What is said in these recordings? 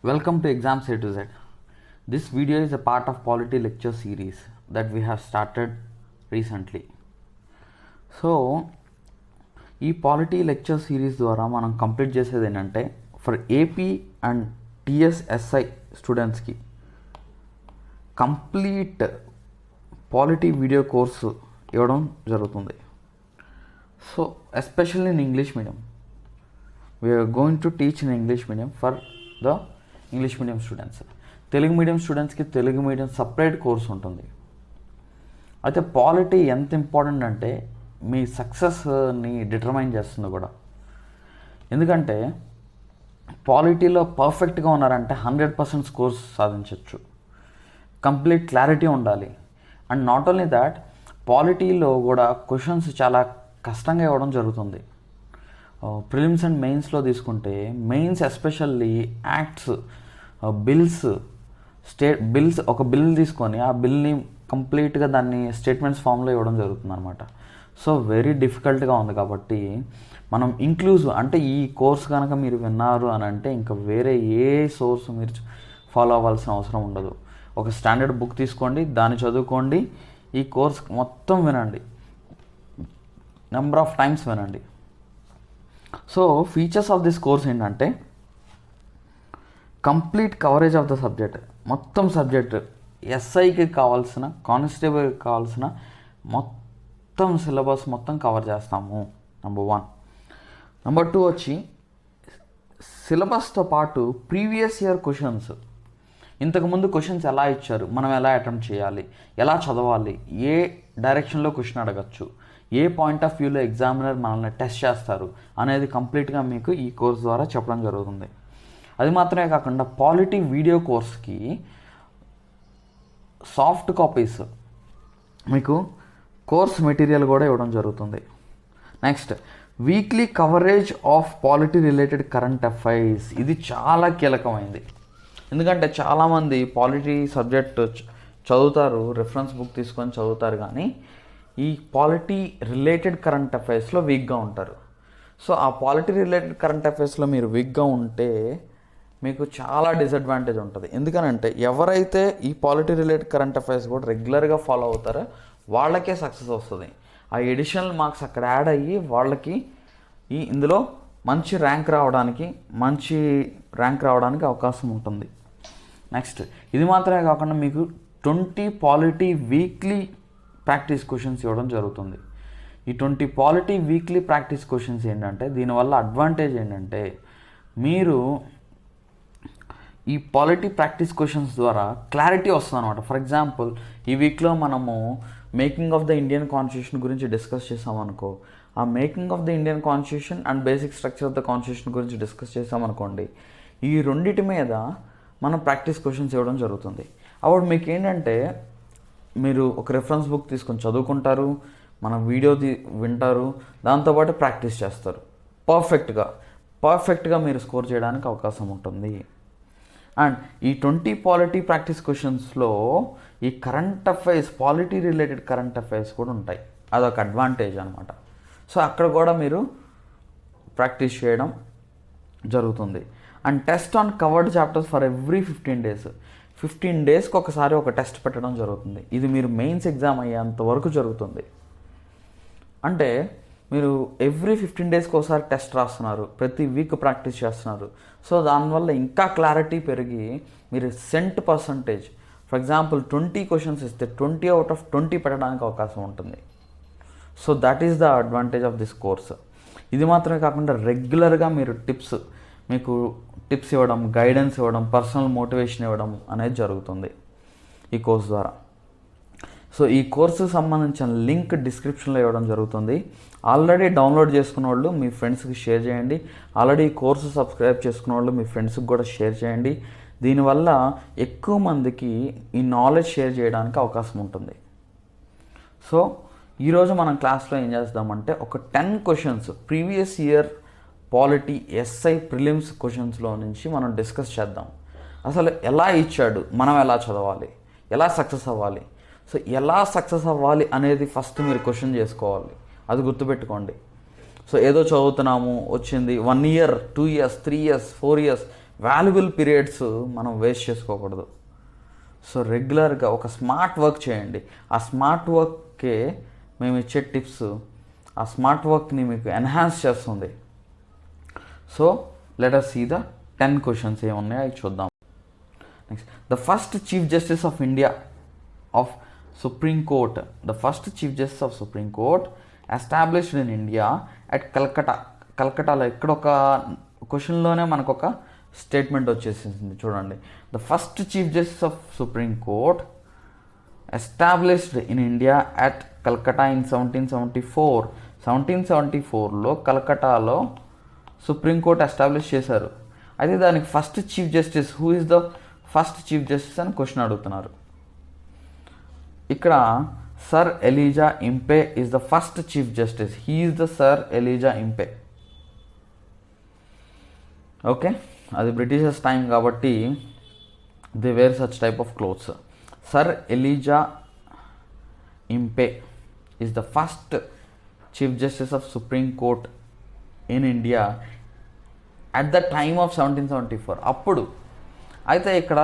Welcome to Exams A to Z. This video is a part of Polity lecture series that we have started recently. So ఈ polity lecture series ద్వారా మనం complete చేసేది ఏంటంటే for AP and TSSI స్టూడెంట్స్కి complete polity video course ఇవ్వడం జరుగుతుంది. So especially in English medium we're going to teach in English medium for the English medium students. Telugu medium స్టూడెంట్స్కి Telugu medium separate course ఉంటుంది. అయితే పాలిటీ ఎంత important అంటే మీ సక్సెస్ని determine చేస్తుంది కూడా. ఎందుకంటే పాలిటీలో పర్ఫెక్ట్గా ఉన్నారంటే 100% స్కోర్స్ సాధించవచ్చు. కంప్లీట్ క్లారిటీ ఉండాలి. అండ్ నాట్ ఓన్లీ దాట్, పాలిటీలో కూడా క్వశ్చన్స్ చాలా కష్టంగా ఇవ్వడం జరుగుతుంది. ప్రిలిమ్స్ అండ్ మెయిన్స్లో తీసుకుంటే మెయిన్స్ ఎస్పెషల్లీ యాక్ట్స్, బిల్స్ ఒక బిల్ తీసుకొని ఆ బిల్ని కంప్లీట్గా దాన్ని స్టేట్మెంట్స్ ఫామ్లో ఇవ్వడం జరుగుతుంది అనమాట. సో వెరీ డిఫికల్ట్గా ఉంది. కాబట్టి మనం ఇంక్లూజివ్ అంటే ఈ కోర్స్ కనుక మీరు విన్నారు అని అంటే ఇంకా వేరే ఏ సోర్స్ మీరు ఫాలో అవ్వాల్సిన అవసరం ఉండదు. ఒక స్టాండర్డ్ బుక్ తీసుకోండి, దాన్ని చదువుకోండి, ఈ కోర్స్ మొత్తం వినండి, నెంబర్ ఆఫ్ టైమ్స్ వినండి. So features of this course ఏంటంటే complete coverage of the subject, మొత్తం సబ్జెక్ట్, ఎస్ఐకి కావాల్సిన, కానిస్టేబుల్కి కావాల్సిన మొత్తం సిలబస్ మొత్తం కవర్ చేస్తాము. నెంబర్ 1. నెంబర్ 2 వచ్చి సిలబస్తో పాటు ప్రీవియస్ ఇయర్ క్వశ్చన్స్, ఇంతకుముందు క్వశ్చన్స్ ఎలా ఇచ్చారు, మనం ఎలా అటెంప్ట్ చేయాలి, ఎలా చదవాలి, ఏ డైరెక్షన్లో క్వశ్చన్ అడగచ్చు, ఏ పాయింట్ ఆఫ్ వ్యూలో ఎగ్జామినర్ మనల్ని టెస్ట్ చేస్తారు అనేది కంప్లీట్గా మీకు ఈ కోర్స్ ద్వారా చెప్పడం జరుగుతుంది. అది మాత్రమే కాకుండా పాలిటీ వీడియో కోర్స్కి సాఫ్ట్ కాపీస్ మీకు కోర్స్ మెటీరియల్ కూడా ఇవ్వడం జరుగుతుంది. Next, weekly coverage of polity related current affairs. ఇది చాలా కీలకమైంది. ఎందుకంటే చాలామంది పాలిటీ సబ్జెక్ట్ చదువుతారు, రెఫరెన్స్ బుక్ తీసుకొని చదువుతారు, కానీ ఈ పాలిటీ రిలేటెడ్ కరెంట్ అఫైర్స్లో వీక్గా ఉంటారు. సో ఆ పాలిటీ రిలేటెడ్ కరెంట్ అఫైర్స్లో మీరు వీక్గా ఉంటే మీకు చాలా డిసడ్వాంటేజ్ ఉంటుంది. ఎందుకనంటే ఎవరైతే ఈ పాలిటీ రిలేటెడ్ కరెంట్ అఫైర్స్ కూడా రెగ్యులర్గా ఫాలో అవుతారో వాళ్ళకే సక్సెస్ వస్తుంది. ఆ ఎడిషనల్ మార్క్స్ అక్కడ యాడ్ అయ్యి వాళ్ళకి ఇందులో మంచి ర్యాంక్ రావడానికి అవకాశం ఉంటుంది. నెక్స్ట్, ఇది మాత్రమే కాకుండా మీకు 20 పాలిటీ వీక్లీ ప్రాక్టీస్ క్వశ్చన్స్ ఇవ్వడం జరుగుతుంది. ఈ 20 పాలిటీ వీక్లీ ప్రాక్టీస్ క్వశ్చన్స్ ఏంటంటే దీనివల్ల అడ్వాంటేజ్ ఏంటంటే మీరు ఈ పాలిటీ ప్రాక్టీస్ క్వశ్చన్స్ ద్వారా క్లారిటీ వస్తుంది అనమాట. ఫర్ ఎగ్జాంపుల్, ఈ వీక్లో మనము making of the Indian constitution గురించి డిస్కస్ చేసామనుకో, ఆ making of the Indian constitution and basic structure of the constitution గురించి డిస్కస్ చేసామనుకోండి, ఈ రెండింటి మీద మనం ప్రాక్టీస్ క్వశ్చన్స్ ఇవ్వడం జరుగుతుంది. అప్పుడు మీకు ఏంటంటే మీరు ఒక రెఫరెన్స్ బుక్ తీసుకొని చదువుకుంటారు, మన వీడియో వింటారు, దాంతోపాటు ప్రాక్టీస్ చేస్తారు. పర్ఫెక్ట్గా మీరు స్కోర్ చేయడానికి అవకాశం ఉంటుంది. అండ్ ఈ 20 పాలిటీ ప్రాక్టీస్ క్వశ్చన్స్లో ఈ current affairs, polity related current affairs కూడా ఉంటాయి. అదొక అడ్వాంటేజ్ అనమాట. సో అక్కడ కూడా మీరు ప్రాక్టీస్ చేయడం జరుగుతుంది. And test on covered chapters for every 15 days. 15 daysకి ఒకసారి ఒక టెస్ట్ పెట్టడం జరుగుతుంది. ఇది మీరు మెయిన్స్ ఎగ్జామ్ అయ్యేంత వరకు జరుగుతుంది. అంటే మీరు ఎవ్రీ 15 daysకి ఒకసారి టెస్ట్ రాస్తున్నారు, ప్రతి వీక్ ప్రాక్టీస్ చేస్తున్నారు. సో దానివల్ల ఇంకా క్లారిటీ పెరిగి మీరు cent percentage, for example 20 questions ఇస్తే 20 out of 20 పెట్టడానికి అవకాశం ఉంటుంది. So that is the advantage of this course. ఇది మాత్రమే కాకుండా రెగ్యులర్గా మీరు మీకు టిప్స్ ఇవ్వడం, గైడెన్స్ ఇవ్వడం, పర్సనల్ మోటివేషన్ ఇవ్వడం అనేది జరుగుతుంది ఈ కోర్స్ ద్వారా. సో ఈ కోర్సుకు సంబంధించిన లింక్ డిస్క్రిప్షన్లో ఇవ్వడం జరుగుతుంది. ఆల్రెడీ డౌన్లోడ్ చేసుకున్న వాళ్ళు మీ ఫ్రెండ్స్కి షేర్ చేయండి. ఆల్రెడీ ఈ కోర్సు సబ్స్క్రైబ్ చేసుకున్న వాళ్ళు మీ ఫ్రెండ్స్కి కూడా షేర్ చేయండి. దీనివల్ల ఎక్కువ మందికి ఈ నాలెడ్జ్ షేర్ చేయడానికి అవకాశం ఉంటుంది. సో ఈరోజు మనం క్లాస్లో ఏం చేద్దామంటే ఒక 10 questions previous year polity SI prelims క్వశ్చన్స్లో నుంచి మనం డిస్కస్ చేద్దాం. అసలు ఎలా ఇచ్చాడు, మనం ఎలా చదవాలి, ఎలా సక్సెస్ అవ్వాలి. సో ఎలా సక్సెస్ అవ్వాలి అనేది ఫస్ట్ మీరు క్వశ్చన్ చేసుకోవాలి. అది గుర్తుపెట్టుకోండి. సో ఏదో చదువుతున్నాము, వచ్చింది 1 year, 2 years, 3 years, 4 years valuable periods మనం వేస్ట్ చేసుకోకూడదు. సో రెగ్యులర్గా ఒక స్మార్ట్ వర్క్ చేయండి. ఆ స్మార్ట్ వర్క్కే మేము ఇచ్చే టిప్స్ ఆ స్మార్ట్ వర్క్ని మీకు ఎన్హాన్స్ చేస్తుంది. So let us see the 10 questions ఏమున్నాయో అవి చూద్దాం. Next, the first chief justice of India of supreme court established in India at కల్కటాలో. ఇక్కడ ఒక క్వశ్చన్లోనే మనకు ఒక స్టేట్మెంట్ వచ్చేసింది చూడండి. The first chief justice of supreme court established in India at Calcutta in 1774. 1774లో కల్కటాలో సుప్రీంకోర్టు ఎస్టాబ్లిష్ చేశారు. అయితే దానికి first chief justice, who is the first chief justice అని క్వశ్చన్ అడుగుతున్నారు. ఇక్కడ sir ELISA ఇంపే is the first chief justice. He is the sir ELISA ఇంపే. Okay, అది Britishers time కాబట్టి they were such type of clothes. Sir ELISA ఇంపే is the first chief justice of supreme court in India at the time of 1774. అప్పుడు అయితే ఇక్కడ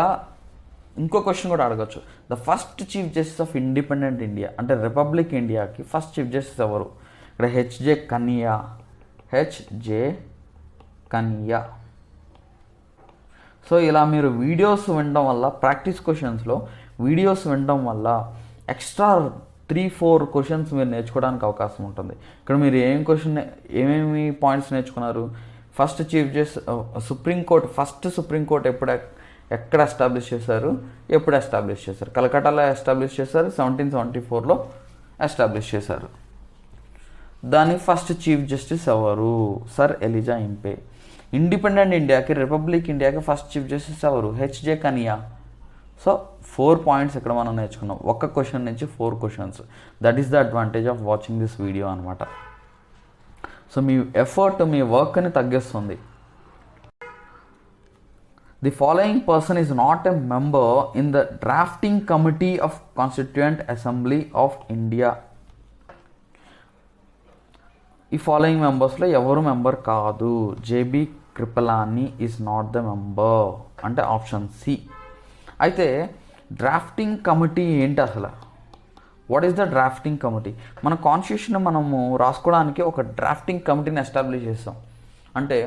ఇంకో question కూడా అడగచ్చు. The first chief justice of independent India అంటే republic ఇండియాకి first chief justice ఎవరు? ఇక్కడ హెచ్జే కనియా. సో ఇలా మీరు వీడియోస్ వినడం వల్ల, ప్రాక్టీస్ క్వశ్చన్స్లో వీడియోస్ వినడం వల్ల ఎక్స్ట్రా 3-4 క్వశ్చన్స్ మీరు నేర్చుకోవడానికి అవకాశం ఉంటుంది. ఇక్కడ మీరు ఏమేమి పాయింట్స్ నేర్చుకున్నారు? First chief justice first supreme court ఎక్కడ ఎస్టాబ్లిష్ చేశారు, ఎప్పుడు ఎస్టాబ్లిష్ చేశారు? కలకటాలో ఎస్టాబ్లిష్ చేశారు, 1774లో ఎస్టాబ్లిష్ చేశారు. దాని ఫస్ట్ చీఫ్ జస్టిస్ ఎవరు? Sir ELISA ఇంపే. ఇండిపెండెంట్ ఇండియాకి, రిపబ్లిక్ ఇండియాకి ఫస్ట్ చీఫ్ జస్టిస్ ఎవరు? హెచ్జే కనియా. సో 4 పాయింట్స్ ఇక్కడ మనం నేర్చుకున్నాం. ఒక్క క్వశ్చన్ నుంచి 4 questions. That is the advantage of watching this video అనమాట. సో మీ ఎఫర్ట్, మీ వర్క్ని తగ్గిస్తుంది. The following person is not a member in the drafting committee of constituent assembly of India. ఈ following మెంబర్స్లో ఎవరు మెంబర్ కాదు? JB Kripalani is not the member అంటే option C. అయితే drafting committee ఏంటి అసలు? What is the drafting committee? మన constitution మనము రాసుకోవడానికి ఒక డ్రాఫ్టింగ్ కమిటీని ఎస్టాబ్లిష్ చేస్తాం. అంటే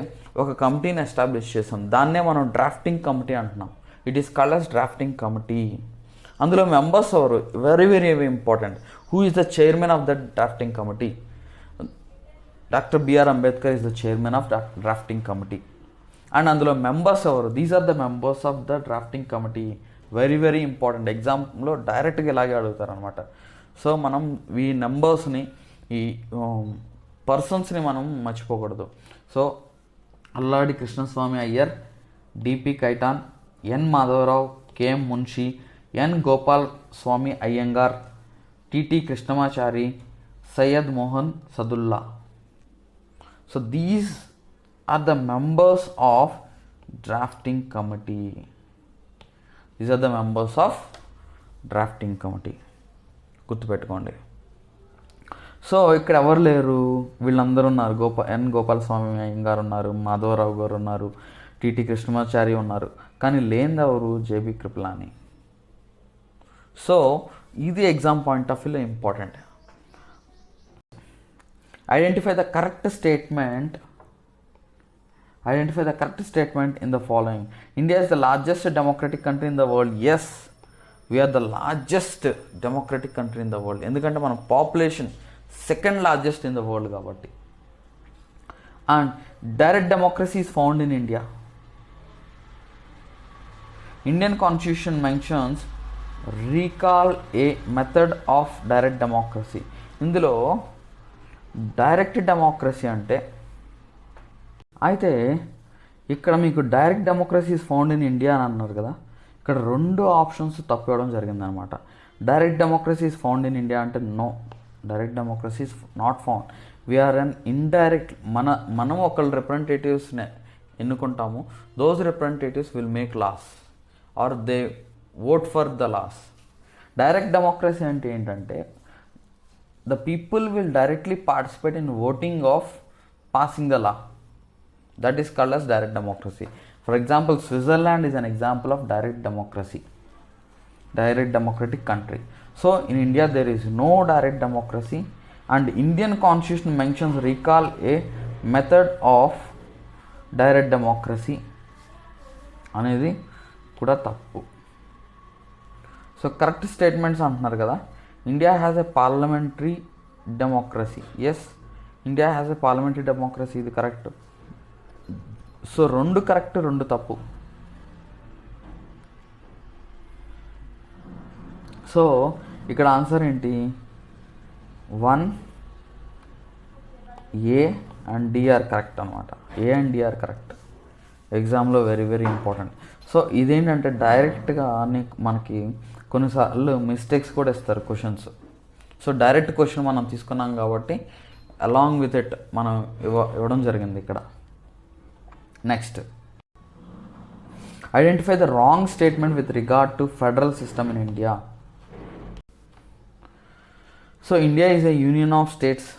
ఒక కమిటీని ఎస్టాబ్లిష్ చేస్తాం, దాన్నే మనం డ్రాఫ్టింగ్ కమిటీ అంటున్నాం. It is called as drafting committee. అందులో మెంబర్స్ ఎవరు? Very very important. Who is the chairman of the drafting committee? Doctor BR Ambedkar is the chairman of drafting committee. And అందులో మెంబర్స్ ఎవరు? These are the members of the drafting committee. Very very important. ఎగ్జామ్లో డైరెక్ట్గా ఇలాగే అడుగుతారనమాట. So మనం ఈ నెంబర్స్ని, ఈ పర్సన్స్ని మనం మర్చిపోకూడదు. So Alladi Krishnaswami Ayyar, DP Khaitan, N Madhava Rao, KM Munshi, N Gopal Swami Ayyangar, TT Krishnamachari, Syed Mohan Saadulla. So these are the members of drafting committee. These are the members of drafting committee. గుర్తుపెట్టుకోండి. సో ఇక్కడ ఎవరు లేరు? వీళ్ళందరూ ఉన్నారు. ఎన్ గోపాలస్వామి అయ్యంగారు ఉన్నారు, మాధవరావు గారు ఉన్నారు, టిటి కృష్ణమాచారి ఉన్నారు. కానీ లేనిది ఎవరు? జేబీ కృపలాని. సో ఇది ఎగ్జామ్ పాయింట్ ఆఫ్ వ్యూలో important. Identify the correct statement in the following. India is the largest democratic country in the world. Yes, we are the largest democratic country in the world. ఎందుకంటే మన population second largest in the world కాబట్టి. And direct democracy is found in India. Indian constitution mentions recall a method of direct democracy. ఇందులో direct democracy అంటే, అయితే ఇక్కడ మీకు direct democracy is found in India అని అన్నారు కదా, ఇక్కడ 2 ఆప్షన్స్ తప్పివ్వడం జరిగిందనమాట. Direct democracy is found in India అంటే no, direct democracy is not found. We're an indirect. మనం ఒకళ్ళ రిప్రజెంటేటివ్స్ని ఎన్నుకుంటాము. Those representatives will make laws or they vote for the laws. Direct democracy అంటే ఏంటంటే the people will directly participate in voting of passing the law. That is called as direct democracy. For example Switzerland is an example of direct democratic country. So in India there is no direct democracy, and Indian constitution mentions recall a method of direct democracy అనేది కూడా తప్పు. So correct statements అంటున్నారు కదా. India has a parliamentary democracy. Yes, India has a parliamentary democracy, ఇది correct. So 2 correct, 2 తప్పు. So ఇక్కడ answer ఏంటి? 1 A and D are correct అనమాట. A and D are correct. ఎగ్జామ్లో వెరీ వెరీ ఇంపార్టెంట్. సో ఇదేంటంటే డైరెక్ట్గా మనకి కొన్నిసార్లు మిస్టేక్స్ కూడా ఇస్తారు క్వశ్చన్స్. సో డైరెక్ట్ క్వశ్చన్ మనం తీసుకున్నాం కాబట్టి అలాంగ్ విత్ ఇట్ మనం ఇవ్వడం జరిగింది ఇక్కడ. Next, identify the wrong statement with regard to federal system in India. So India is a union of states.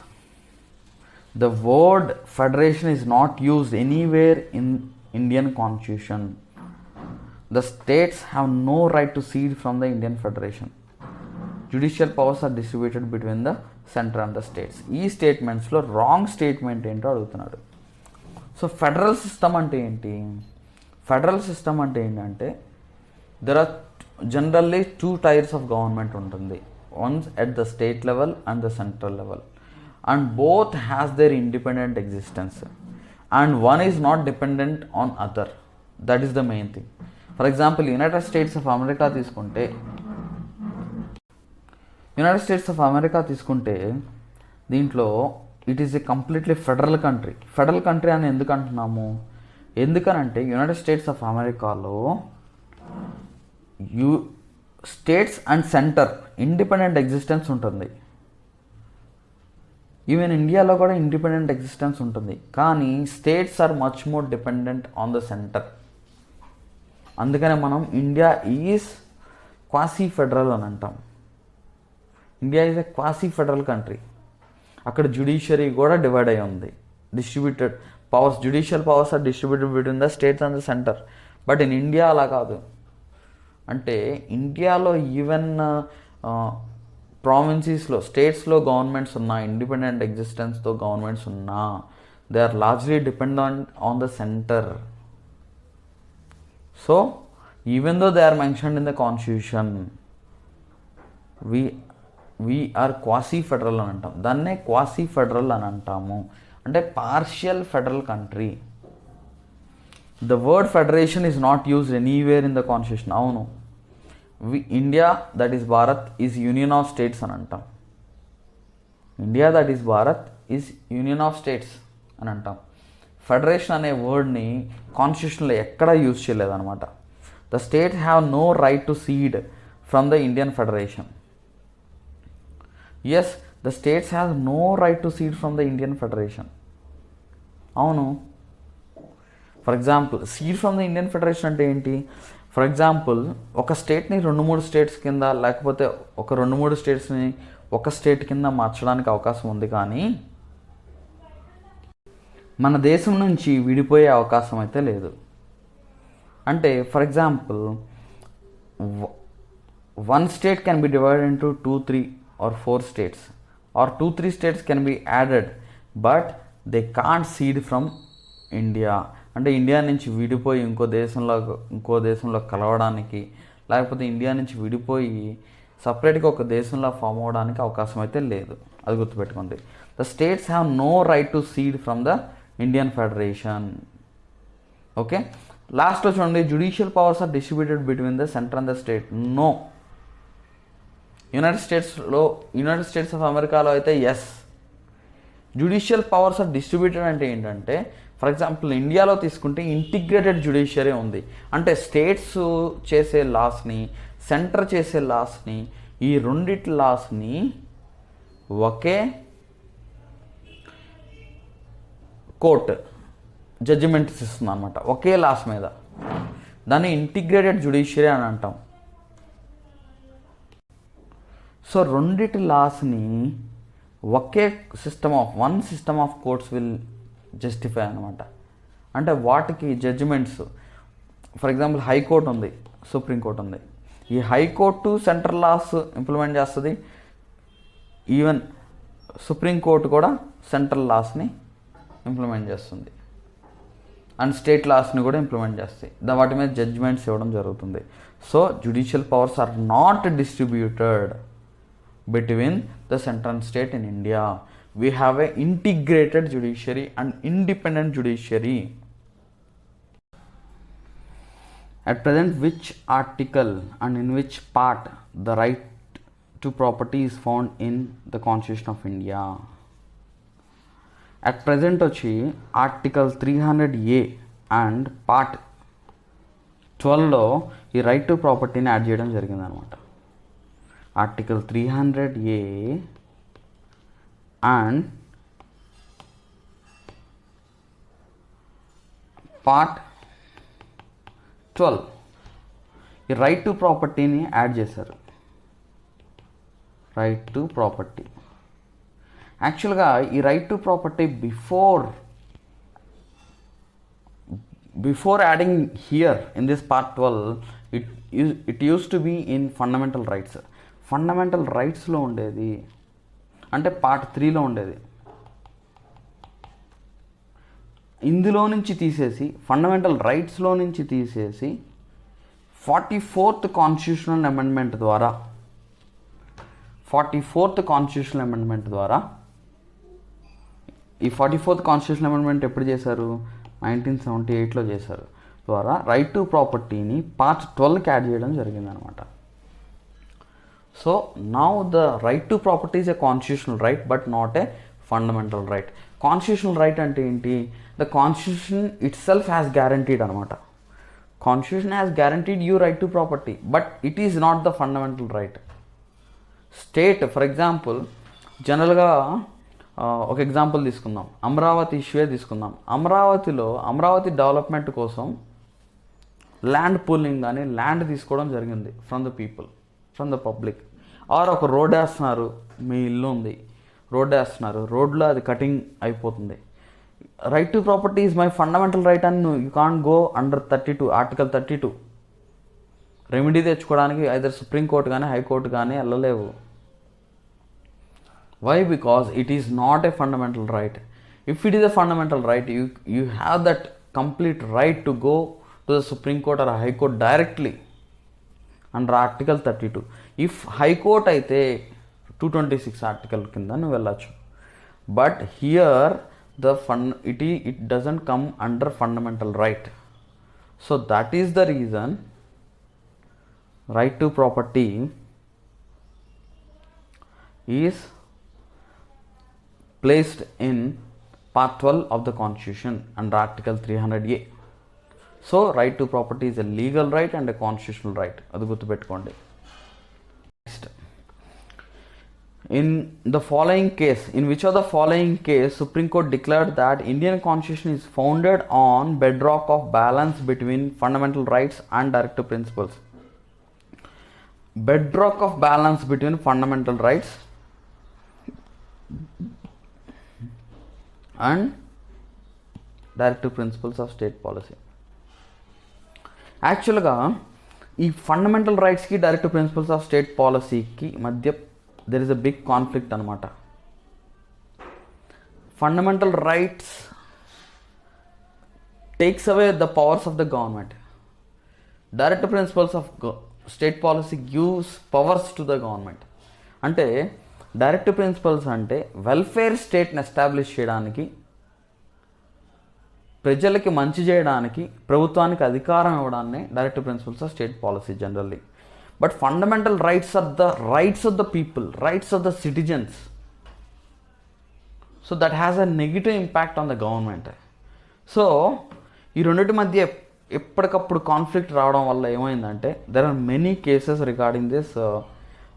The word federation is not used anywhere in Indian constitution. The states have no right to cede from the Indian federation. Judicial powers are distributed between the center and the states. ఈ స్టేట్మెంట్స్లో wrong statement ఏంటో అడుగుతున్నాడు. So federal system అంటే ఏంటి? Federal system అంటే ఏంటంటే there are generally 2 tiers of government ఉంటుంది. Ones at the state level and the central level, and both has their independent existence, and one is not dependent on other. That is the main thing. For example, United States of America తీసుకుంటే దీంట్లో it is a completely federal country. Federal country అని ఎందుకు అంటున్నాము? ఎందుకనంటే united states of అమెరికాలో states and center independent existence ఉంటుంది. Even ఇండియాలో కూడా ఇండిపెండెంట్ ఎగ్జిస్టెన్స్ ఉంటుంది, కానీ states are much more dependent on the center. అందుకనే మనం ఇండియా ఈజ్ క్వాసీ ఫెడరల్ అని అంటాం. India is a quasi federal country. అక్కడ జ్యుడిషియరీ కూడా డివైడ్ అయి ఉంది. Distributed powers, judicial powers are distributed between the states and the centre. But in India అలా కాదు. అంటే ఇండియాలో ఈవెన్ ప్రావిన్సీస్లో, స్టేట్స్లో గవర్నమెంట్స్ ఉన్నా, ఇండిపెండెంట్ ఎగ్జిస్టెన్స్తో గవర్నమెంట్స్ ఉన్నా, they are largely dependent on the centre. So even though they are mentioned in the constitution, we are quasi federal అని అంటాం. దాన్నే క్వాసీ ఫెడరల్ అని అంటాము, అంటే partial federal country. The word federation is not used anywhere in the constitution. అవును, India that is Bharat is union of states అని అంటాం. India that is Bharat is union of states అని అంటాం. ఫెడరేషన్ అనే వర్డ్ని కాన్స్టిట్యూషన్లో ఎక్కడా యూజ్ చేయలేదన్నమాట. The state have no right to seed from the Indian federation. Yes, the states have no right to seed from the Indian federation. అవును. For example, cede from the Indian federation అంటే ఏంటి? For example, ఒక స్టేట్ని 2-3 states కింద, లేకపోతే ఒక 2-3 స్టేట్స్ని ఒక state కింద మార్చడానికి అవకాశం ఉంది, కానీ మన దేశం నుంచి విడిపోయే అవకాశం అయితే లేదు. అంటే for example, 1 state can be divided into 2, 3 or 4 states, or 2-3 states can be added, but they can't cede from India. అంటే ఇండియా నుంచి విడిపోయి ఇంకో దేశంలో కలవడానికి, లేకపోతే ఇండియా నుంచి విడిపోయి సపరేట్గా ఒక దేశంలో ఫామ్ అవ్వడానికి అవకాశం అయితే లేదు. అది గుర్తుపెట్టుకోండి. The states have no right to seed from the Indian federation. Okay, లాస్ట్లో చూడండి, judicial powers are distributed between the center and the state. No. United states of అమెరికాలో అయితే yes, judicial powers are distributed. అంటే ఏంటంటే, for example ఇండియాలో తీసుకుంటే integrated judiciary ఉంది. అంటే స్టేట్స్ చేసే లాస్ని, సెంటర్ చేసే లాస్ని, ఈ రెండిటి లాస్ని ఒకే కోర్ట్ జడ్జిమెంట్స్ ఇస్తుంది అనమాట, ఒకే లాస్ మీద. దాన్ని ఇంటిగ్రేటెడ్ జ్యుడిషియరీ అని అంటాం. సో రెండిటి లాస్ని ఒకే one system of courts will justify అనమాట. అంటే వాటికి జడ్జిమెంట్స్ ఫర్ ఎగ్జాంపుల్ హైకోర్టు ఉంది, సుప్రీంకోర్టు ఉంది. ఈ హైకోర్టు సెంట్రల్ లాస్ ఇంప్లిమెంట్ చేస్తుంది, ఈవెన్ సుప్రీంకోర్టు కూడా సెంట్రల్ లాస్ని ఇంప్లిమెంట్ చేస్తుంది అండ్ స్టేట్ లాస్ని కూడా ఇంప్లిమెంట్ చేస్తాయి. వాటి మీద జడ్జ్మెంట్స్ ఇవ్వడం జరుగుతుంది. So judicial powers are not distributed between the central and state in India. We have a integrated judiciary and independent judiciary. At present, which article and in which part the right to property is found in the Constitution of India? At present వచ్చి article 300A and part 12లో ఈ right to ప్రాపర్టీని add చేయడం జరిగిందనమాట. Article 300A and part 12 ఈ right to ప్రాపర్టీని add చేశారు. Right to property యాక్చువల్గా ఈ right to property before adding here in this part 12 it use to be in fundamental rights. Fundamental రైట్స్లో ఉండేది, అంటే పార్ట్ 3లో ఉండేది. ఇందులో నుంచి తీసేసి ఫండమెంటల్ రైట్స్లో నుంచి తీసేసి 44th కాన్స్టిట్యూషనల్ అమెండ్మెంట్ ద్వారా 44th కాన్స్టిట్యూషనల్ అమెండ్మెంట్ ద్వారా ఈ 44th కాన్స్టిట్యూషనల్ అమెండ్మెంట్ ఎప్పుడు చేశారు? 1978లో చేశారు. ద్వారా రైట్ టు ప్రాపర్టీని పార్ట్ 12కి యాడ్ చేయడం జరిగిందనమాట. So now the right to property is a constitutional right but not a fundamental right. Constitutional right అంటే ఏంటి? The constitution itself has guaranteed అనమాట. Constitution has guaranteed you right to property but it is not the fundamental right. State for example జనరల్గా ఒక example తీసుకుందాం, అమరావతి ఇష్యూయే తీసుకుందాం. Amaravati development కోసం land pooling కానీ ల్యాండ్ తీసుకోవడం జరిగింది from the people, from the public. Or ఒక రోడ్ వేస్తున్నారు, మీ ఇల్లు ఉంది, రోడ్ వేస్తున్నారు, రోడ్లో అది కటింగ్ అయిపోతుంది. Right to property is my fundamental right and you can't go under 32 article 32 remedy తెచ్చుకోవడానికి ఐదర్ సుప్రీంకోర్టు కానీ హైకోర్టు కానీ వెళ్ళలేవు. Why? Because it is not a fundamental right. If it is a fundamental right you have that complete right to go to the supreme court or high court directly under article 32. If high court అయితే 226 article కింద నువ్వు వెళ్ళచ్చు. But here it doesn't come under fundamental right. So that is the reason right to property is placed in part 12 of the constitution under article 300A. So right to property is a legal right and a constitutional right. adu guttu pettukondi. Next, in the following case, in which of the following case Supreme Court declared that Indian Constitution is founded on bedrock of balance between fundamental rights and directive principles? Bedrock of balance between fundamental rights and directive principles of state policy. యాక్చువల్గా ఈ fundamental రైట్స్కి directive principles of state పాలసీకి మధ్య there is a big conflict అనమాట. Fundamental rights takes away the powers of the government. Directive principles of state policy gives powers to the government. అంటే directive principles అంటే welfare స్టేట్ని establish చేయడానికి, ప్రజలకి మంచి చేయడానికి ప్రభుత్వానికి అధికారం ఇవ్వడాన్ని directive principles of state policy generally. But fundamental rights are the rights of the people, rights of the citizens. So that has a negative impact on the government. So ఈ రెండింటి మధ్య ఎప్పటికప్పుడు కాన్ఫ్లిక్ట్ రావడం వల్ల ఏమైందంటే there are many cases regarding this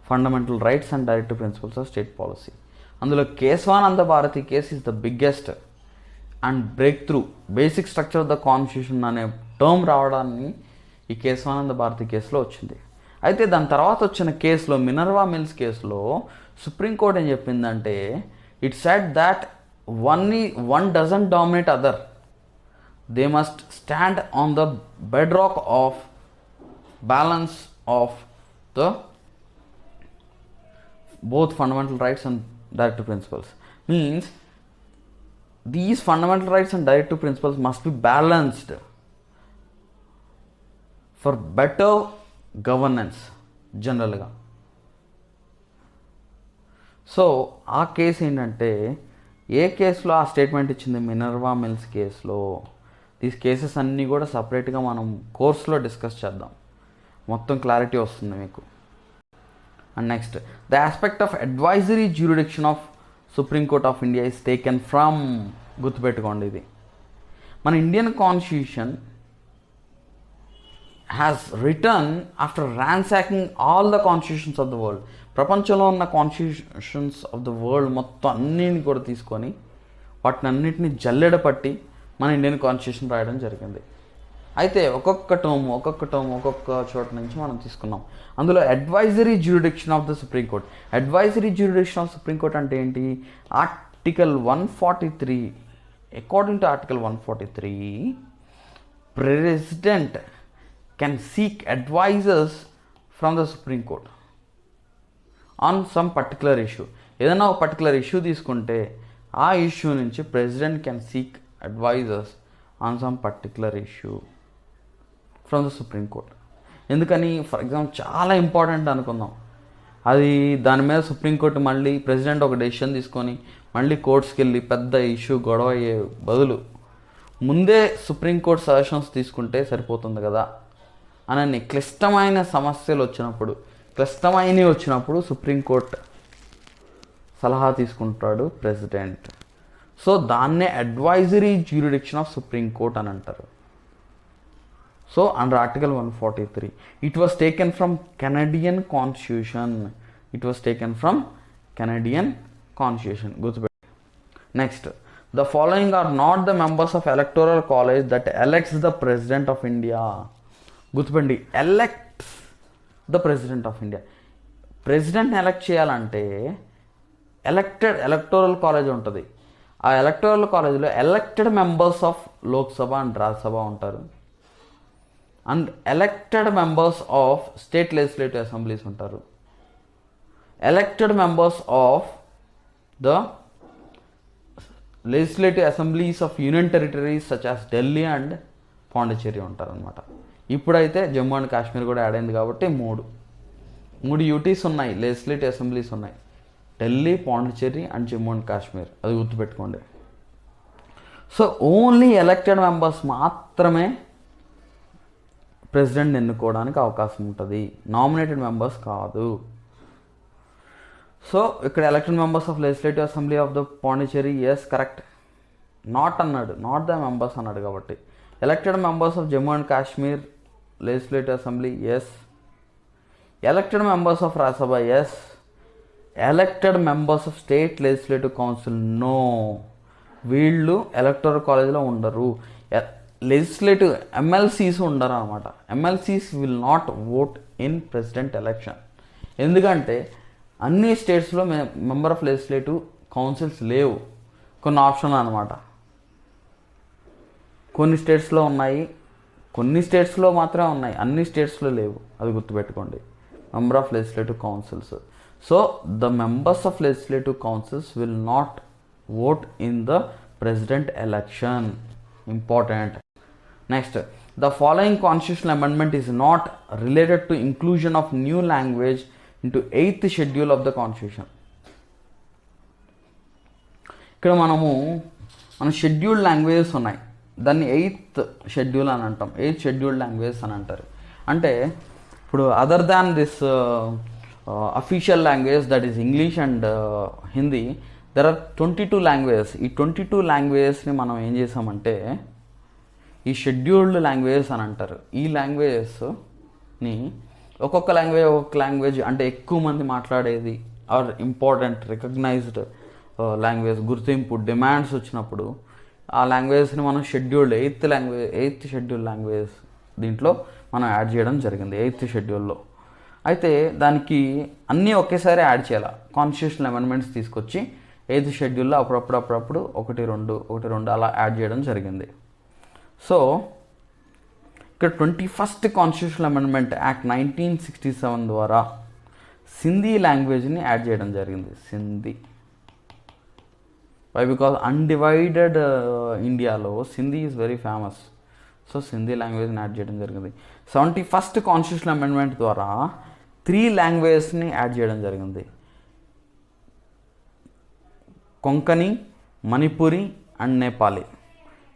fundamental rights and directive principles of state policy. అందులో Kesavananda Bharati case is the biggest and breakthrough. Basic structure of the constitution అనే term రావడాన్ని ఈ కేశవానంద భారతి కేసులో వచ్చింది. అయితే దాని తర్వాత వచ్చిన కేసులో, మినర్వా మిల్స్ కేసులో సుప్రీంకోర్టు ఏం చెప్పిందంటే, it said that one doesn't dominate other. They must stand on the bed rock of balance of the both fundamental rights and directive principles. Means these fundamental rights and directive principles must be balanced for better governance జనరల్గా. So ఆ case ఏంటంటే ఏ కేసులో ఆ statement ఇచ్చింది, Minerva mills కేసులో. ఈ cases అన్నీ కూడా సపరేట్గా మనం కోర్సులో డిస్కస్ చేద్దాం, మొత్తం క్లారిటీ వస్తుంది మీకు. And next, the aspect of advisory jurisdiction of supreme court of India is taken from, గుర్తుపెట్టుకోండి ఇది, మన Indian constitution has written after ransacking all the constitutions of the world. ప్రపంచంలో ఉన్న కాన్స్టిట్యూషన్స్ ఆఫ్ ద వరల్డ్ మొత్తం అన్నిని కూడా తీసుకొని వాటిని అన్నింటినీ జల్లెడ పట్టి మన ఇండియన్ కాన్స్టిట్యూషన్ రాయడం జరిగింది. అయితే ఒక్కొక్క టర్మ్ ఒక్కొక్క చోట నుంచి మనం తీసుకున్నాం. అందులో advisory jurisdiction of the supreme court. Advisory jurisdiction of supreme court అంటే ఏంటి? Article 143, according to article 143, president can seek advisers from the supreme court on some particular issue. ఏదైనా ఒక పర్టికులర్ ఇష్యూ తీసుకుంటే ఆ ఇష్యూ నుంచి president can seek advisers on some particular issue from the supreme court. ఎందుకని? For example చాలా important అనుకుందాం, అది దాని మీద సుప్రీంకోర్టు మళ్ళీ ప్రెసిడెంట్ ఒక డెసిషన్ తీసుకొని మళ్ళీ కోర్ట్స్కి వెళ్ళి పెద్ద ఇష్యూ గొడవ అయ్యే బదులు ముందే సుప్రీంకోర్టు సజెషన్స్ తీసుకుంటే సరిపోతుంది కదా అని క్లిష్టమైన సమస్యలు వచ్చినప్పుడు సుప్రీంకోర్టు సలహా తీసుకుంటాడు ప్రెసిడెంట్. సో దాన్నే advisory jurisdiction of supreme court అని అంటారు. So under article 143 it was taken from Canadian constitution. గుర్తుపెట్టి. Next, the following are not the members of electoral college that elects the president of India. గుర్తుపెట్టి, elects the president of India. ప్రెసిడెంట్ని elect చేయాలంటే electoral college ఉంటుంది. ఆ electoral కాలేజ్లో elected members of Lok Sabha and Rajya Sabha ఉంటారు, and elected members of state legislative assemblies ఉంటారు, elected members of the legislative assemblies of union territories such as Delhi and Pondicherry ఉంటారు అనమాట. ఇప్పుడైతే జమ్మూ అండ్ కాశ్మీర్ కూడా యాడ్ అయింది కాబట్టి మూడు యూటీస్ ఉన్నాయి, లెజిస్లేటివ్ అసెంబ్లీస్ ఉన్నాయి, ఢిల్లీ, పాండిచ్చేరి అండ్ జమ్మూ అండ్ కాశ్మీర్. అది గుర్తుపెట్టుకోండి. సో ఓన్లీ ఎలక్టెడ్ మెంబర్స్ మాత్రమే ప్రెసిడెంట్ ఎన్నుకోవడానికి అవకాశం ఉంటుంది, నామినేటెడ్ మెంబర్స్ కాదు. సో ఇక్కడ elected members of legislative assembly of the Pondicherry, yes correct. Not the members అన్నాడు కాబట్టి. Elected members of Jammu and Kashmir legislative assembly, yes. Elected members of Rajya Sabha, yes. Elected members of state legislative council, no. వీళ్ళు electoral కాలేజ్లో ఉండరు. Legislative MLCs ఉండరు అనమాట. MLCs will not vote in president election. ఎందుకంటే అన్ని స్టేట్స్లో మెంబర్ ఆఫ్ లెజిస్లేటివ్ కౌన్సిల్స్ లేవు, కొన్ని ఆప్షన్లు అనమాట. కొన్ని స్టేట్స్లో ఉన్నాయి, కొన్ని స్టేట్స్లో మాత్రమే ఉన్నాయి, అన్ని స్టేట్స్లో లేవు. అది గుర్తుపెట్టుకోండి, member of legislative councils. So the members of legislative councils will not vote in the president election. Important. Next, the following constitutional amendment is not related to inclusion of new language into 8th schedule of the constitution. ఇక్కడ మన scheduled languages ఉన్నాయి, దాన్ని 8th schedule అని అంటాం, 8th scheduled languages అని అంటారు. అంటే ఇప్పుడు other than this official language that is English and Hindi, there are 22 languages. ఈ 22 లాంగ్వేజెస్ని మనం ఏం చేసామంటే ఈ షెడ్యూల్డ్ లాంగ్వేజెస్ అని అంటారు. ఈ లాంగ్వేజెస్ని ఒక్కొక్క లాంగ్వేజ్ అంటే ఎక్కువ మంది మాట్లాడేది ఆర్ ఇంపార్టెంట్ రికగ్నైజ్డ్ లాంగ్వేజ్, గుర్తింపు, డిమాండ్స్ వచ్చినప్పుడు ఆ లాంగ్వేజెస్ని మనం ఎయిత్ షెడ్యూల్ లాంగ్వేజెస్ దీంట్లో మనం యాడ్ చేయడం జరిగింది 8th షెడ్యూల్లో. అయితే దానికి అన్నీ ఒకేసారి యాడ్ చేయాలి. కాన్స్టిట్యూషనల్ అమెండ్మెంట్స్ తీసుకొచ్చి 8th షెడ్యూల్లో అప్పుడప్పుడు 1, 2 అలా యాడ్ చేయడం జరిగింది. సో ఇక్కడ 21st కాన్స్టిట్యూషనల్ అమెండ్మెంట్ యాక్ట్ 1967 ద్వారా సింధీ లాంగ్వేజ్ని యాడ్ చేయడం జరిగింది. సింధీ వై బికాజ్ అన్డివైడెడ్ ఇండియాలో Sindhi is very famous. So Sindhi లాంగ్వేజ్ని యాడ్ చేయడం జరిగింది. 71st కాన్స్టిట్యూషనల్ అమెండ్మెంట్ ద్వారా 3 లాంగ్వేజెస్ని యాడ్ చేయడం జరిగింది. Konkani, Manipuri and Nepali.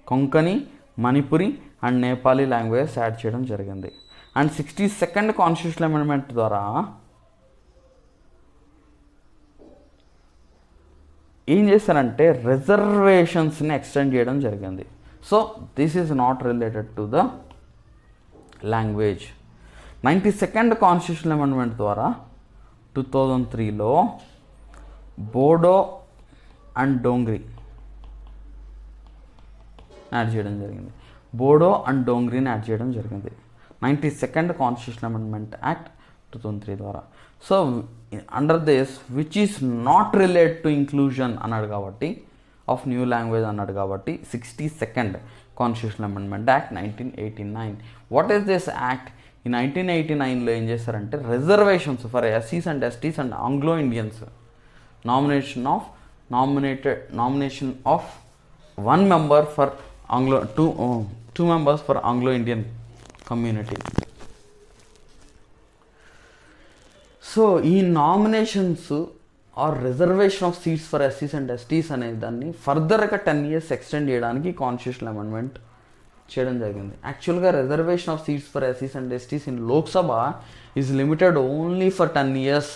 Konkani, Manipuri and Nepali languages add చేయడం జరిగింది. అండ్ 62nd కాన్స్టిట్యూషనల్ అమెండ్మెంట్ ద్వారా ఏం చేశారంటే రిజర్వేషన్స్ని ఎక్స్టెండ్ చేయడం జరిగింది. So this is not related to the language. 92nd constitutional amendment ద్వారా 2003లో బోడో అండ్ డోంగ్రీ యాడ్ చేయడం జరిగింది. బోడో అండ్ డోంగ్రీని యాడ్ చేయడం జరిగింది 92nd కాన్స్టిట్యూషనల్ అమెండ్మెంట్ యాక్ట్ 2003 ద్వారా. So under this which is not relate to inclusion అన్నాడు కాబట్టి ఆఫ్ న్యూ లాంగ్వేజ్ అన్నాడు కాబట్టి 62nd constitutional amendment act 1989. What is this act? ఈ 1989లో ఏం చేశారంటే రిజర్వేషన్స్ ఫర్ ఎస్సీస్ and STs and Anglo Indians nomination of 1 member for Anglo, 2 members for Anglo-Indian community. So ఈ nominations or reservation of seats for ఎస్సీస్ and STs అనే దాన్ని ఫర్దర్గా 10 years ఎక్స్టెండ్ చేయడానికి కాన్స్టిట్యూషనల్ అమెండ్మెంట్ చేయడం జరిగింది. యాక్చువల్గా రిజర్వేషన్ ఆఫ్ సీట్స్ ఫర్ ఎస్సీస్ and STs in Lok Sabha is limited only for 10 years.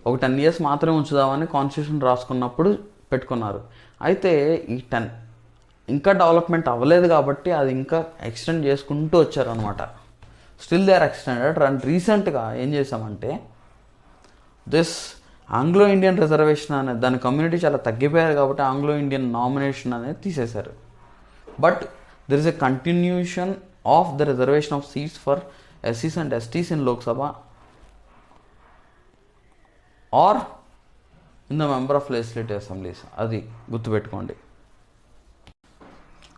ఒక 10 years మాత్రమే ఉంచుదామని కాన్స్టిట్యూషన్ రాసుకున్నప్పుడు పెట్టుకున్నారు. అయితే ఈ 10 ఇంకా డెవలప్మెంట్ అవ్వలేదు కాబట్టి అది ఇంకా ఎక్స్టెండ్ చేసుకుంటూ వచ్చారనమాట. Still they are extended. And రీసెంట్గా ఏం చేసామంటే దిస్ ఆంగ్లో ఇండియన్ రిజర్వేషన్ అనేది దాని కమ్యూనిటీ చాలా తగ్గిపోయారు కాబట్టి ఆంగ్లో ఇండియన్ నామినేషన్ అనేది తీసేశారు. But there is a continuation of the reservation of seats for ఎస్సీస్ and STs in Lok Sabha or in the member of legislative assemblies. అది గుర్తుపెట్టుకోండి.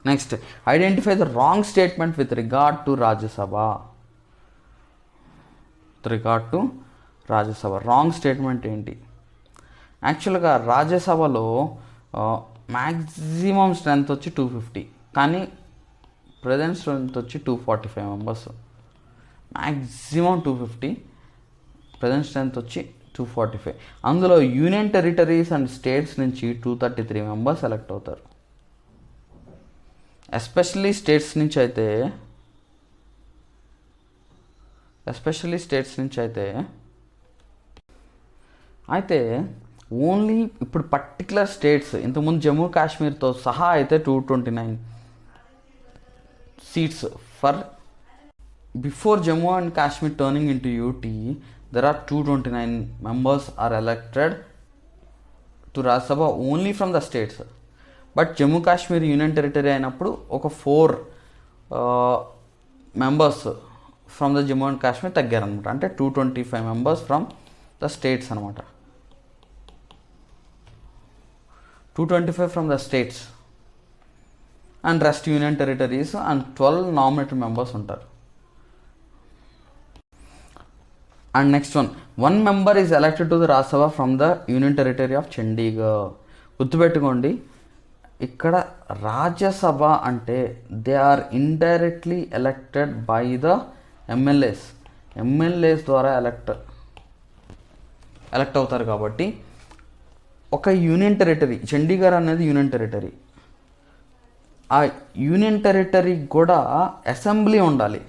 Next, identify the wrong statement with regard to Rajya Sabha. Wrong statement ఏంటి? యాక్చువల్గా రాజ్యసభలో maximum strength వచ్చి 250, కానీ present strength వచ్చి 245 members. Maximum 250, present strength వచ్చి 245. అందులో యూనియన్ టెరిటరీస్ అండ్ స్టేట్స్ నుంచి 233 members సెలెక్ట్ అవుతారు. ఎస్పెషల్లీ స్టేట్స్ నుంచి అయితే ఓన్లీ ఇప్పుడు పర్టికులర్ స్టేట్స్ ఇంతకుముందు జమ్మూ కాశ్మీర్తో సహా అయితే 229 seats. For before Jammu and Kashmir turning into UT there are 229 members are elected to Rajya Sabha only from the states. But Jammu Kashmir union territory అయినప్పుడు ఒక 4 members from the Jammu and Kashmir తగ్గారనమాట. అంటే 225 members ఫ్రమ్ ద స్టేట్స్ అనమాట. 225 from the states and rest union territories and 12 nominated members ఉంటారు. And next one member is elected to the Rajya Sabha from the Union Territory of Chandigarh. గుర్తుపెట్టుకోండి, ఇక్కడ రాజ్యసభ అంటే they or indirectly elected by the MLAs ద్వారా elect అవుతారు. కాబట్టి ఒక union territory, Chandigarh అనేది union territory, ఆ యూనియన్ టెరిటరీ కూడా అసెంబ్లీ ఉండాలి.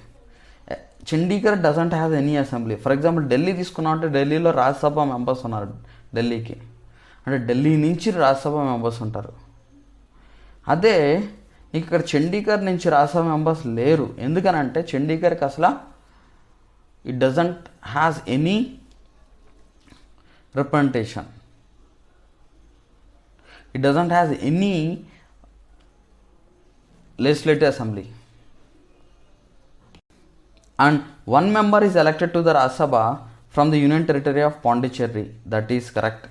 Chandigarh doesn't have any assembly. For example Delhi తీసుకున్నాం అంటే ఢిల్లీలో రాజ్యసభ మెంబర్స్ ఉన్నారు. ఢిల్లీకి అంటే ఢిల్లీ నుంచి రాజ్యసభ మెంబర్స్ ఉంటారు. అదే ఇక్కడ చండీగఢ్ నుంచి రాజ్యసభ మెంబర్స్ లేరు. ఎందుకనంటే చండీగఢ్కి అసలు it doesn't has any representation, it doesn't has any legislative assembly. And one member is elected to the Rajya Sabha from the Union Territory of Pondicherry. That is correct.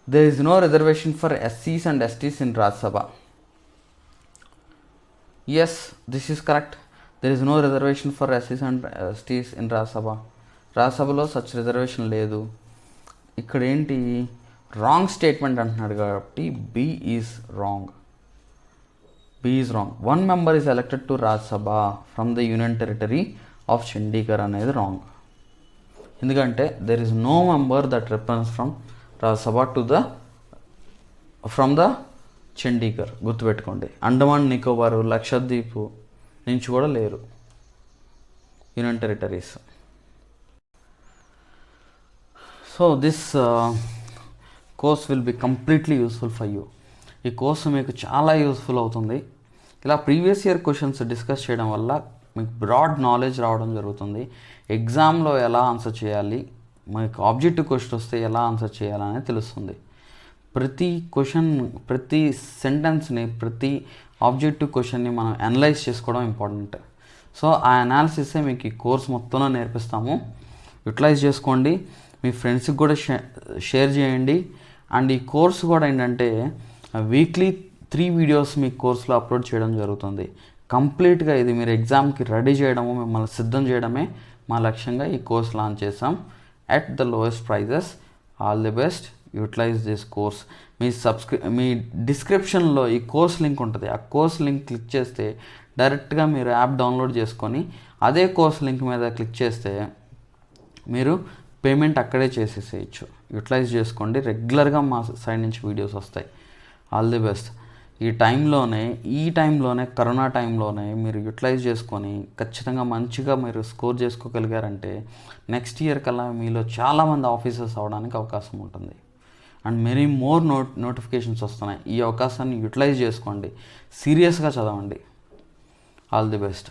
There is no reservation for SCs and STs in Rajya Sabha. Yes, this is correct. There is no reservation for ఎస్సీస్ and STs in Rajya Sabha. రాజ్యసభలో such reservation లేదు. ఇక్కడ ఏంటి, wrong statement అంటున్నాడు కాబట్టి B is wrong. B is wrong. 1 member is elected to Rajya Sabha from the union territory of Chandigarh అనేది wrong. ఎందుకంటే there is no member that represents from Rajya Sabha to the from the Chandigarh. గుర్తుపెట్టుకోండి. అండమాన్ నికోబార్, లక్షద్వీప్ నుంచి కూడా లేరు union territories. So this course will be completely useful for you. ఈ course మీకు చాలా useful అవుతుంది. ఇలా ప్రీవియస్ ఇయర్ క్వశ్చన్స్ డిస్కస్ చేయడం వల్ల మీకు బ్రాడ్ నాలెడ్జ్ రావడం జరుగుతుంది. ఎగ్జామ్లో ఎలా ఆన్సర్ చేయాలి, మీకు ఆబ్జెక్టివ్ క్వశ్చన్ వస్తే ఎలా ఆన్సర్ చేయాలనేది తెలుస్తుంది. ప్రతి క్వశ్చన్, ప్రతి సెంటెన్స్ని, ప్రతి ఆబ్జెక్టివ్ క్వశ్చన్ని మనం అనలైజ్ చేసుకోవడం ఇంపార్టెంట్. సో ఆ అనాలిసిసే మీకు ఈ కోర్స్ మొత్తంలో నేర్పిస్తాము. యూటిలైజ్ చేసుకోండి, మీ ఫ్రెండ్స్కి కూడా షేర్ చేయండి. అండ్ ఈ కోర్స్ కూడా ఏంటంటే వీక్లీ 3 వీడియోస్ మీ కోర్సులో అప్లోడ్ చేయడం జరుగుతుంది. కంప్లీట్గా ఇది మీరు ఎగ్జామ్కి రెడీ చేయడము, మిమ్మల్ని సిద్ధం చేయడమే మా లక్ష్యంగా ఈ కోర్స్ లాంచ్ చేసాం at the lowest prices. All the best, utilize this course. మీ డిస్క్రిప్షన్లో ఈ కోర్స్ లింక్ ఉంటుంది. ఆ కోర్స్ లింక్ క్లిక్ చేస్తే డైరెక్ట్గా మీరు యాప్ డౌన్లోడ్ చేసుకొని అదే కోర్స్ లింక్ మీద క్లిక్ చేస్తే మీరు పేమెంట్ అక్కడే చేసేసేయచ్చు. యూటిలైజ్ చేసుకోండి. రెగ్యులర్గా మా సైడ్ నుంచి వీడియోస్ వస్తాయి. All the best. ఈ టైంలోనే కరోనా టైంలోనే మీరు యూటిలైజ్ చేసుకొని ఖచ్చితంగా మంచిగా మీరు స్కోర్ చేసుకోగలిగారంటే నెక్స్ట్ ఇయర్ కల్లా మీలో చాలామంది ఆఫీసర్స్ అవడానికి అవకాశం ఉంటుంది. అండ్ మెనీ మోర్ నోటిఫికేషన్స్ వస్తున్నాయి. ఈ అవకాశాన్ని యూటిలైజ్ చేసుకోండి. సీరియస్గా చదవండి. All the best.